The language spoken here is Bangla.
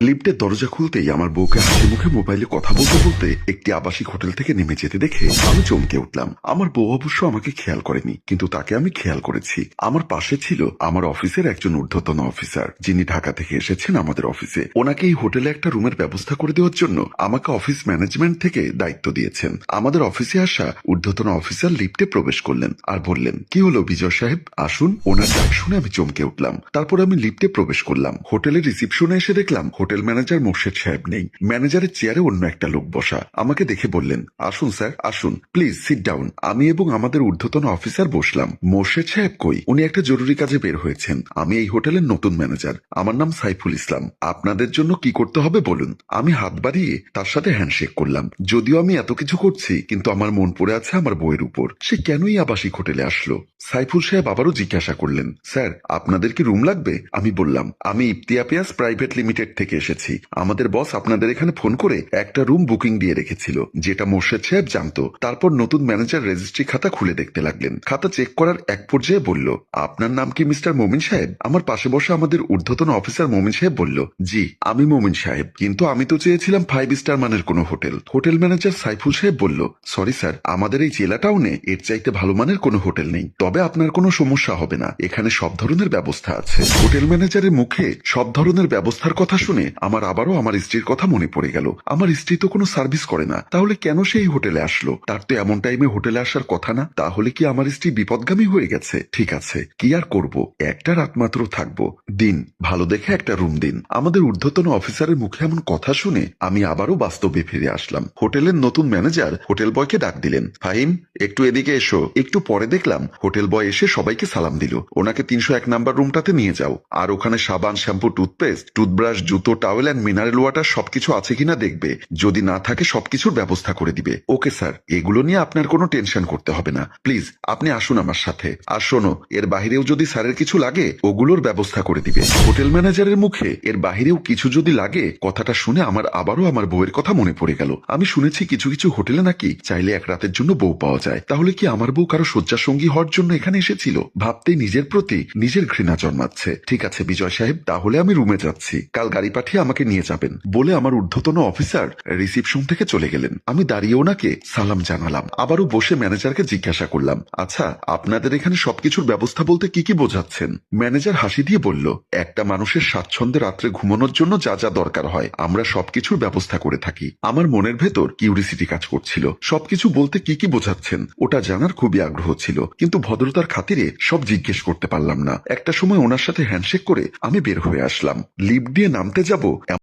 লিফটের দরজা খুলতেই আমার বউকে হাসি মুখে মোবাইলে কথা বলতে বলতে একটি আবাসিক হোটেল থেকে নেমে যেতে দেখে আমি চমকে উঠলাম। আমার বউ অবশ্য আমাকে খেয়াল করেনি, কিন্তু তাকে আমি খেয়াল করেছি। আমার পাশে ছিল আমার অফিসের একজন ঊর্ধ্বতন অফিসার, যিনি ঢাকা থেকে এসেছেন আমাদের অফিসে। ওনাকে এই হোটেলে একটা রুমের ব্যবস্থা করে দেওয়ার জন্য আমাকে অফিস ম্যানেজমেন্ট থেকে দায়িত্ব দিয়েছেন। আমাদের অফিসে আসা ঊর্ধ্বতন অফিসার লিফটে প্রবেশ করলেন আর বললেন, কি হলো বিজয় সাহেব, আসুন। ওনার ডাক শুনে আমি চমকে উঠলাম। তারপর আমি লিফটে প্রবেশ করলাম। হোটেলের রিসিপশনে এসে দেখলাম হোটেল ম্যানেজার মোর্শেদ সাহেব নেই। ম্যানেজারের চেয়ারে অন্য একটা লোক বসা। আমাকে দেখে বললেন, আসুন স্যার, আসুন, প্লিজ সিট ডাউন। আমি এবং আমাদের ঊর্ধ্বতন অফিসার বসলাম। মোর্শেদ সাহেব কই? উনি একটা জরুরি কাজে বের হয়েছেন। আমি এই হোটেলের নতুন ম্যানেজার, আমার নাম সাইফুল ইসলাম। আপনাদের জন্য কি করতে হবে বলুন। আমি হাত বাড়িয়ে তার সাথে হ্যান্ডশেক করলাম। যদিও আমি এত কিছু করছি, কিন্তু আমার মন পড়ে আছে আমার বইয়ের উপর। সে কেনই আবাসিক হোটেলে আসলো? সাইফুল সাহেব আবারও জিজ্ঞাসা করলেন, স্যার আপনাদের কি রুম লাগবে? আমি বললাম, আমি ইফতিয়া পেঁয়াজ প্রাইভেট লিমিটেড থেকে এসেছি। আমাদের বস আপনাদের এখানে ফোন করে একটা রুম বুকিং দিয়ে রেখেছিল, যেটা মোর্শেদ সাহেব জানতো। তারপর নতুন ম্যানেজার রেজিস্ট্রি খাতা খুলে দেখতে লাগলেন। খাতা চেক করার এক পর্যায়ে বলল, আপনার নাম কি মিস্টার মমিন সাহেব? আমার পাশে বসা আমাদের ঊর্ধ্বতন অফিসার মমিন সাহেব বলল, জি আমি মমিন সাহেব, কিন্তু আমি তো চেয়েছিলাম 5 স্টার মানের কোনো হোটেল। হোটেল ম্যানেজার সাইফুল সাহেব বলল, সরি স্যার, আমাদের এই জেলা টাউনে এর চাইতে ভালো মানের কোনো হোটেল নেই। তবে আপনার কোনো সমস্যা হবে না, এখানে সব ধরনের ব্যবস্থা আছে। হোটেল ম্যানেজারের মুখে সব ধরনের ব্যবস্থার কথা শুনে আমার আবারও আমার স্ত্রীর কথা মনে পড়ে গেল। আমার স্ত্রী তো কোনো সার্ভিস করে না, তাহলে কেন সেই হোটেলে আসলো? তার তো এমন টাইমে হোটেলে আসার কথা না। তাহলে কি আমার স্ত্রী বিপদগামী হয়ে গেছে? ঠিক আছে, কি আর করব, একটা রাত মাত্র থাকবো, দিন ভালো দেখে একটা রুম দিন। আমাদের ঊর্ধ্বতন অফিসারের মুখে এমন কথা শুনে আমি আবারও বাস্তবে ফিরে আসলাম। হোটেলের নতুন ম্যানেজার হোটেল বয়কে ডাক দিলেন, ফাহিম একটু এদিকে এসো। একটু পরে দেখলাম হোটেল বয় এসে সবাইকে সালাম দিল। ওনাকে 301 নাম্বার রুমটাতে নিয়ে যাও, আর ওখানে সাবান, শ্যাম্পু, টুথপেস্ট, টুথব্রাশ, জুতো, টাওয়েল অ্যান্ড মিনারেল ওয়াটার সবকিছু আছে কিনা দেখবে। যদি না থাকে সবকিছুর ব্যবস্থা করে দিবে। ওকে স্যার, এগুলো নিয়ে আপনার কোনো টেনশন করতে হবে না। প্লিজ আপনি আসুন আমার সাথে। আর শোনো, এর বাহিরেও যদি স্যারের কিছু লাগে ওগুলোর ব্যবস্থা করে দিবে। হোটেল ম্যানেজারের মুখে এর বাহিরেও কিছু যদি লাগে কথাটা শুনে আমার আবারও আমার বউয়ের কথা মনে পড়ে গেল। আমি শুনেছি কিছু কিছু হোটেলে নাকি চাইলে এক রাতের জন্য বউ পাওয়া যায়। তাহলে কি আমার বউ কারো শয্যাসঙ্গী হওয়ার জন্য এখানে এসেছিল? ভাবতেই নিজের প্রতি নিজের ঘৃণা জন্মাচ্ছে। ঠিক আছে বিজয় সাহেব, তাহলে আমি রুমে যাচ্ছি, কাল গাড়ি পাঠিয়ে আমাকে নিয়ে যাবেন বলে আমার ঊর্ধ্বতন অফিসার রিসিপশন থেকে চলে গেলেন। আমি দাঁড়িয়ে ওনাকে সালাম জানালাম। আবারও বসে ম্যানেজারকে জিজ্ঞাসা করলাম, আচ্ছা আপনাদের এখানে সবকিছুর ব্যবস্থা বলতে কি কি বোঝাচ্ছেন? ম্যানেজার হাসি দিয়ে বলল, একটা মানুষের স্বাচ্ছন্দ্যে রাত্রে ঘুমানোর জন্য যা যা দরকার হয় আমরা সবকিছুর ব্যবস্থা করে থাকি। আমার মনের ভেতর কিউরিসিটি কাজ করছিল। সবকিছু বলতে কি কি বোঝাচ্ছেন ওটা জানার খুবই আগ্রহ ছিল, কিন্তু ভদ্রতার খাতিরে সব জিজ্ঞেস করতে পারলাম না। একটা সময় ওনার সাথে হ্যান্ডশেক করে আমি বের হয়ে আসলাম। লিফট দিয়ে নামতে যাব